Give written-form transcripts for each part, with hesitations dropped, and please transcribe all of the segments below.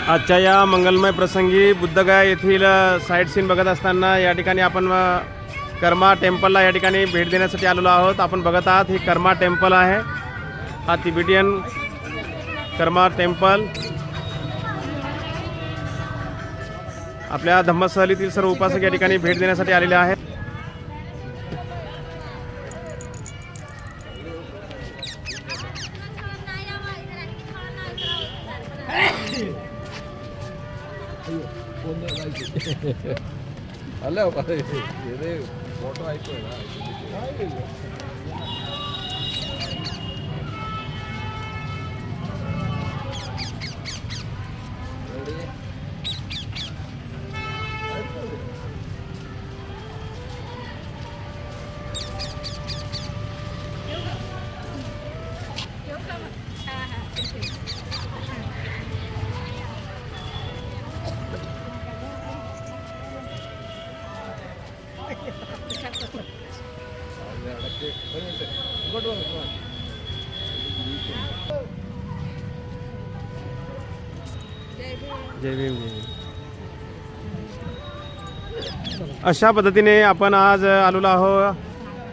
आजच्या या मंगलमय प्रसंगी बुद्धगया येथील साईट सीन बघत असताना या ठिकाणी आपण कर्मा टेम्पलला या ठिकाणी भेट देण्यासाठी आलेलो आहोत। आपण बघत आहात ही कर्मा टेम्पल आहे। हा तिबेटियन कर्मा टेम्पल आपल्या धम्मसहलीतील सर्व उपासक या ठिकाणी भेट देण्यासाठी आलेले आहेत। ಅಲ್ಲ ಇದೇ ಫೋಟೋ ಆಯ್ತು जय भीम जय भीम। अशा पद्धतीने आपण आज आलेलो आहोत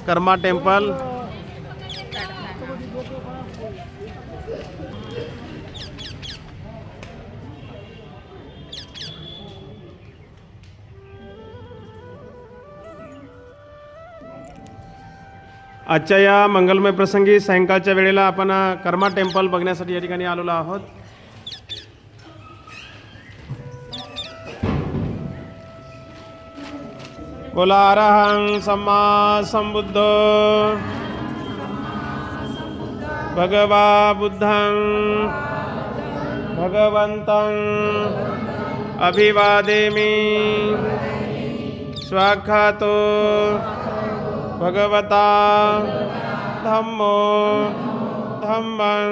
कर्मा टेम्पल। आजच्या या मंगलमय प्रसंगी सायंकाळच्या वेळेला आपण कर्मा टेम्पल बघण्यासाठी या ठिकाणी आलेलो आहोत। बोला अरहं सम्मा संबुद्ध भगवा बुद्धं भगवन्तं अभिवादेमि स्वाख्यातो भगवता धम्मो धम्मं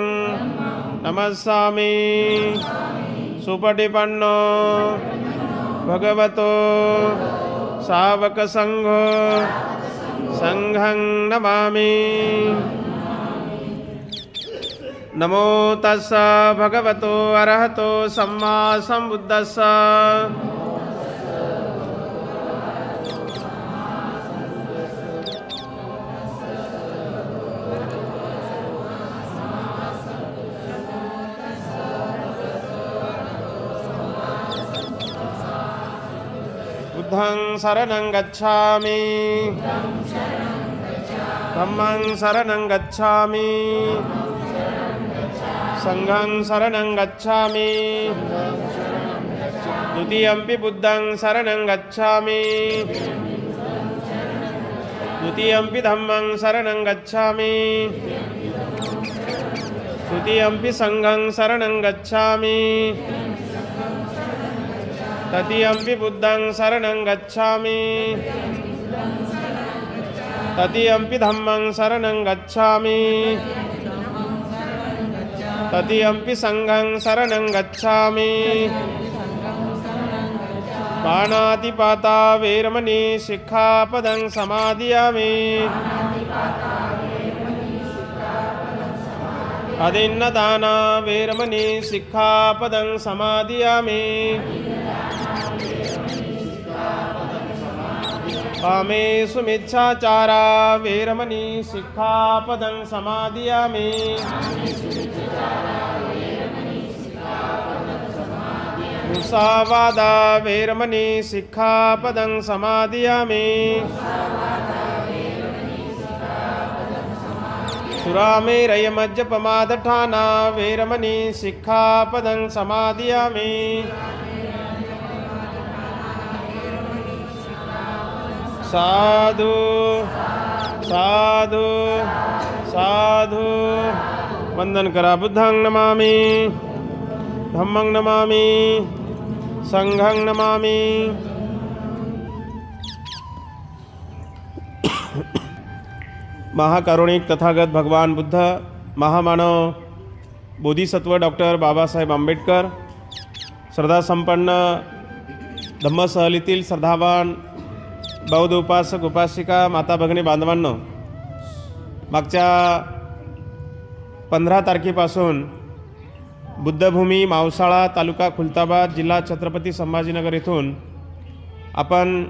नमस्सामि सुपटिपन्नो भगवतो सावक संघो संघं नमामि। नमो तस्स भगवतो अरहतो सम्मा संबुद्धस्स। बुद्धं शरणं गच्छामि धम्मं शरणं गच्छामि संघं शरणं गच्छामि द्वितीयंपि बुद्धं शरणं गच्छामि द्वितीयंपि धम्मं शरणं गच्छामि तृतीयंपि संघं शरणं गच्छामि तृतीयंपि बुद्धं शरणं गच्छामि तृतीयंपि धम्मं शरणं गच्छामि तृतीयंपि संघं शरणं गच्छामि। पाणातिपाता वेरमणि शिक्षापदं समादियामि। अदिन्नदाना वेरमणि शिक्षापदं समादियामि। कामेषु मिच्छाचारा वेरमणि शिक्षापदं समादियामि। मुसावादा वेरमणि शिक्षापदं समादियामि। सुरामेरयमज्जपमादठाना वेरमणि शिक्षापदं समादियामि। साधु साधु साधु वंदन करा। बुद्धं नमामि धम्मं नमामि संघं नमामि। महाकारुणिक तथागत भगवान बुद्ध महामानव बोधिसत्व डॉक्टर बाबासाहेब आंबेडकर श्रद्धासंपन्न धम्मसहलीतील श्रद्धावान बौद्ध उपासक उपासिका माता भगिनी बांधवांनो, मागच्या 15 तारखेपासून बुद्धभूमी मावसाळा तालुका खुलताबाद जिल्हा छत्रपती संभाजीनगर येथून आपण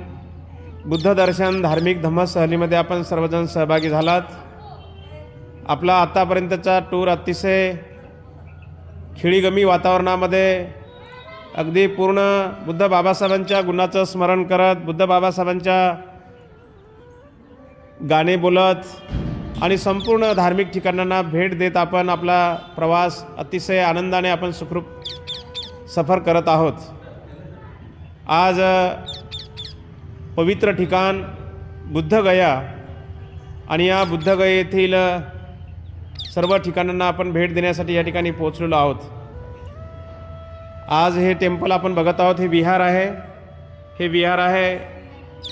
बुद्ध दर्शन धार्मिक धम्म सहलीमध्ये आपण सर्वजण सहभागी झालात. आपला आत्तापर्यंतचा टूर अतिशय खिळीगमी वातावरणामध्ये अगदी पूर्ण बुद्ध बाबासाहेबांच्या गुणाचं स्मरण करत, बुद्ध बाबासाहेबांच्या गाणे बोलत आणि संपूर्ण धार्मिक ठिकाणांना भेट देत आपण आपला प्रवास अतिशय आनंदाने आपण सुखरूप सफर करत आहोत. आज पवित्र ठिकाण बुद्धगया आणि या बुद्धगया येथील सर्व ठिकाणांना आपण भेट देण्यासाठी या ठिकाणी पोहोचलेलो आहोत. आज हे टेम्पल आपण बघत आहोत. हे विहार आहे. हे विहार आहे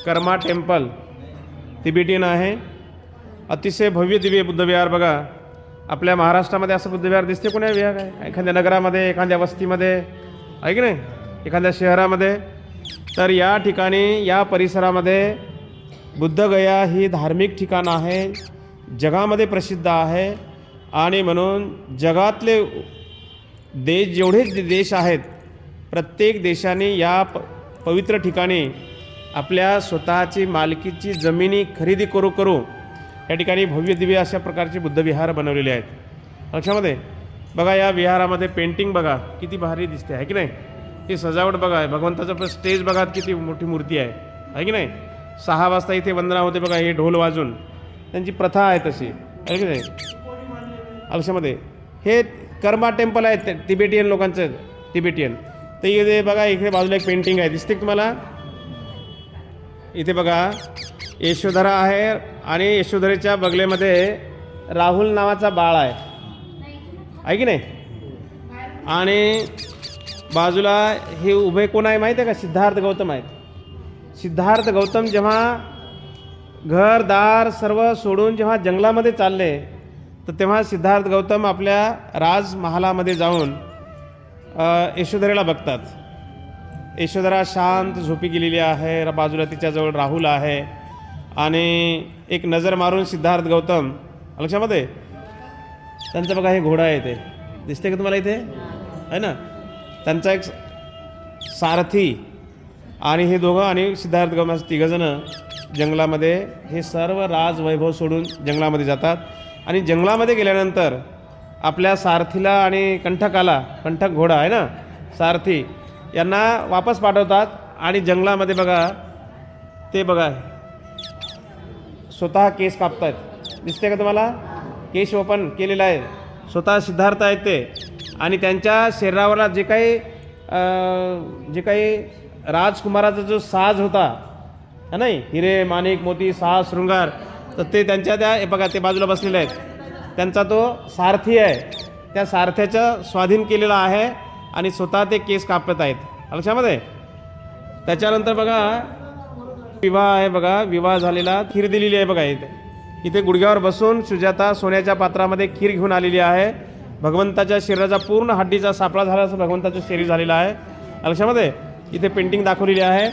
कर्मा टेम्पल, तिबेटियन आहे. अतिशय भव्य दिव्य बुद्धविहार. बघा, आपल्या महाराष्ट्रामध्ये असं बुद्धविहार दिसते कोण्या विहार आहे? एखाद्या नगरामध्ये, एखाद्या वस्तीमध्ये आहे की नाही, एखाद्या शहरामध्ये. तर या ठिकाणी या परिसरामध्ये बुद्धगया ही धार्मिक ठिकाण आहे, जगामध्ये प्रसिद्ध आहे. आणि म्हणून जगातले जेवढे देश आहेत, प्रत्येक देशाने या पवित्र ठिकाणी आपल्या स्वतःची मालकीची जमिनी खरेदी करू या ठिकाणी भव्य दिव्य अशा प्रकारचे बुद्धविहार बनवलेले आहेत. लक्षामध्ये बघा, या विहारामध्ये पेंटिंग बघा किती भारी दिसते आहे की नाही. ही सजावट बघा, भगवंताचं स्टेज बघा किती मोठी मूर्ती आहे की नाही. 6 वाजता इथे वंदना होते बघा, हे ढोल वाजून. त्यांची प्रथा आहे तशी आहे की नाही. लक्षामध्ये हे कर्मा टेम्पल आहे तिबेटियन लोकांचं, तिबेटियन. तर इथे बघा, इकडे बाजूला एक पेंटिंग आहे, दिसते तुम्हाला. इथे बघा यशोधरा आहे आणि यशोधरेच्या बगलेमध्ये राहुल नावाचा बाळ आहे की नाही. आणि बाजूला हे उभे कोण आहे माहीत आहे का? सिद्धार्थ गौतम आहेत. सिद्धार्थ गौतम जेव्हा घरदार सर्व सोडून जेव्हा जंगलामध्ये चालले, तर तेव्हा सिद्धार्थ गौतम आपल्या राजमहालामध्ये जाऊन यशोधरेला बघतात. यशोधरा शांत झोपी गेलेली आहे, बाजूला तिच्याजवळ राहुल आहे. आणि एक नजर मारून सिद्धार्थ गौतम, लक्षामध्ये त्यांचं बघा, हे घोडा आहे, ते दिसते का तुम्हाला इथे आहे ना. त्यांचा एक सारथी आणि हे दोघं आणि सिद्धार्थ गौतम तिघंजणं जंगलामध्ये हे सर्व राजवैभव सोडून जंगलामध्ये जातात. आणि जंगलामध्ये गेल्यानंतर आपल्या सारथीला आणि कंठक घोडा आहे ना, सारथी, यांना वापस पाठवतात. आणि जंगलामध्ये बघा, ते बघा स्वतः केस कापतायत, दिसते का तुम्हाला? केस ओपन केलेला आहे, स्वतः सिद्धार्थ आहेत ते. आणि त्यांच्या शरीरावरला जे काही राजकुमाराचा जो साज होता है नाही, हिरे माणिक मोती साज शृंगार, तर ते त्यांच्या त्या बघा, ते बाजूला बसलेले आहेत, त्यांचा तो सारथी आहे. त्या सारथ्याचं स्वाधीन केलेला आहे आणि स्वतः ते केस कापत आहेत. लक्षामध्ये. त्याच्यानंतर बघा विवाह आहे. बघा, विवाह झालेला, खीर दिलेली आहे बघा. इथे गुडघ्यावर बसून सुजाता सोन्याच्या पात्रामध्ये खीर घेऊन आलेली आहे. भगवंताच्या शरीराचा पूर्ण हड्डीचा सापळा झाला असं भगवंताचं शरीर झालेलं आहे. लक्षामध्ये इथे पेंटिंग दाखवलेली आहे.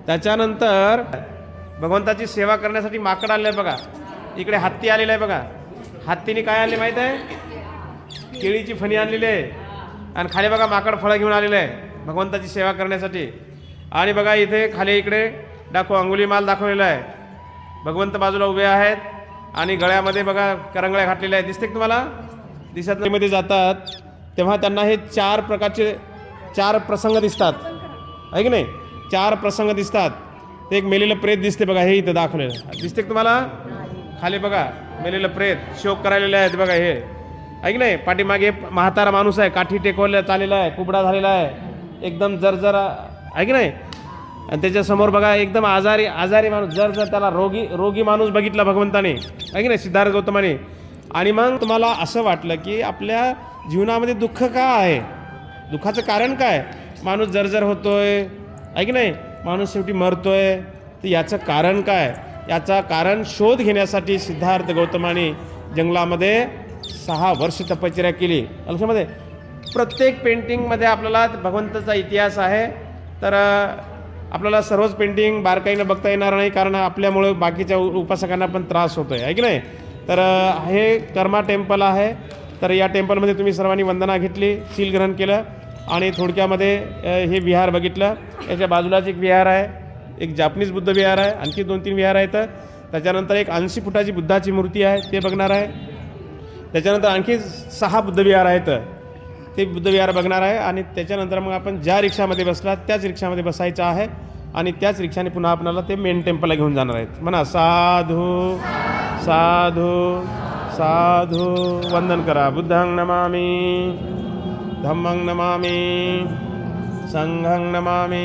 त्याच्यानंतर भगवंताची सेवा करण्यासाठी माकड आलेलं आहे बघा. इकडे हत्ती आलेला आहे बघा. हत्तीने काय आणले माहीत आहे? केळीची फणी आणलेली आहे. आणि खाली बघा माकड फळं घेऊन आलेलं आहे भगवंताची सेवा करण्यासाठी. आणि बघा इथे खाली इकडे अंगुलीमाल दाखवलेला आहे. भगवंत बाजूला उभे आहेत आणि गळ्यामध्ये बघा करंगळ्या घातलेल्या आहेत, दिसते तुम्हाला? दिसत मध्ये जातात तेव्हा त्यांना हे 4 प्रकारचे 4 प्रसंग दिसतात आहे की नाही. 4 प्रसंग दिसतात. ते एक मेलेलं प्रेत दिसते बघा, हे इथं दाखवलेलं दिसते तुम्हाला. खाली बघा मेलेलं प्रेत शोक करायलेलं आहे बघा, हे आहे की नाही. पाठीमागे म्हातारा माणूस आहे, काठी टेकवल्या चाललेला आहे, कुबडा झालेला आहे, एकदम जर आहे की नाही. आणि त्याच्यासमोर बघा एकदम आजारी माणूस, जर त्याला रोगी माणूस बघितला भगवंताने आहे की नाही, सिद्धार्थ गौतमाने. आणि मग तुम्हाला असं वाटलं की आपल्या जीवनामध्ये दुःख का आहे, दुःखाचं कारण काय? माणूस जर्जर होतोय आहे की नाही, माणूस शेवटी मरतोय. तर याचं कारण काय? याचा कारण शोध घेण्यासाठी सिद्धार्थ गौतमाने जंगलामध्ये 6 वर्ष तपश्चर्या केली. लक्षामध्ये प्रत्येक पेंटिंगमध्ये आपल्याला भगवंताचा इतिहास आहे. तर आपल्याला सर्वच पेंटिंग बारकाईनं बघता येणार नाही, कारण आपल्यामुळे बाकीच्या उपासकांना पण त्रास होतोय आहे की नाही. तर हे कर्मा टेम्पल आहे. तर या टेम्पलमध्ये तुम्ही सर्वांनी वंदना घेतली, शील ग्रहण केलं आणि थोडक्यामध्ये हे विहार बघितलं. याच्या बाजूलाच एक विहार आहे, एक जापनीज बुद्ध विहार आहे, आणखी 2-3 विहार आहेत. त्याच्यानंतर एक 80 फुटाची बुद्धाची मूर्ती आहे, ते बघणार आहे. त्याच्यानंतर आणखी 6 बुद्ध विहार आहेत, ते बुद्ध विहार बघणार आहे. आणि त्याच्यानंतर मग आपण ज्या रिक्षामध्ये बसला त्याच रिक्षामध्ये बसायचं आहे आणि त्याच रिक्षाने पुन्हा आपल्याला ते मेन टेम्पलला घेऊन जाणार आहेत. म्हणा साधू साधू साधू. वंदन करा. बुद्धं नमामि, धम्मं नमामि, संघं नमामि.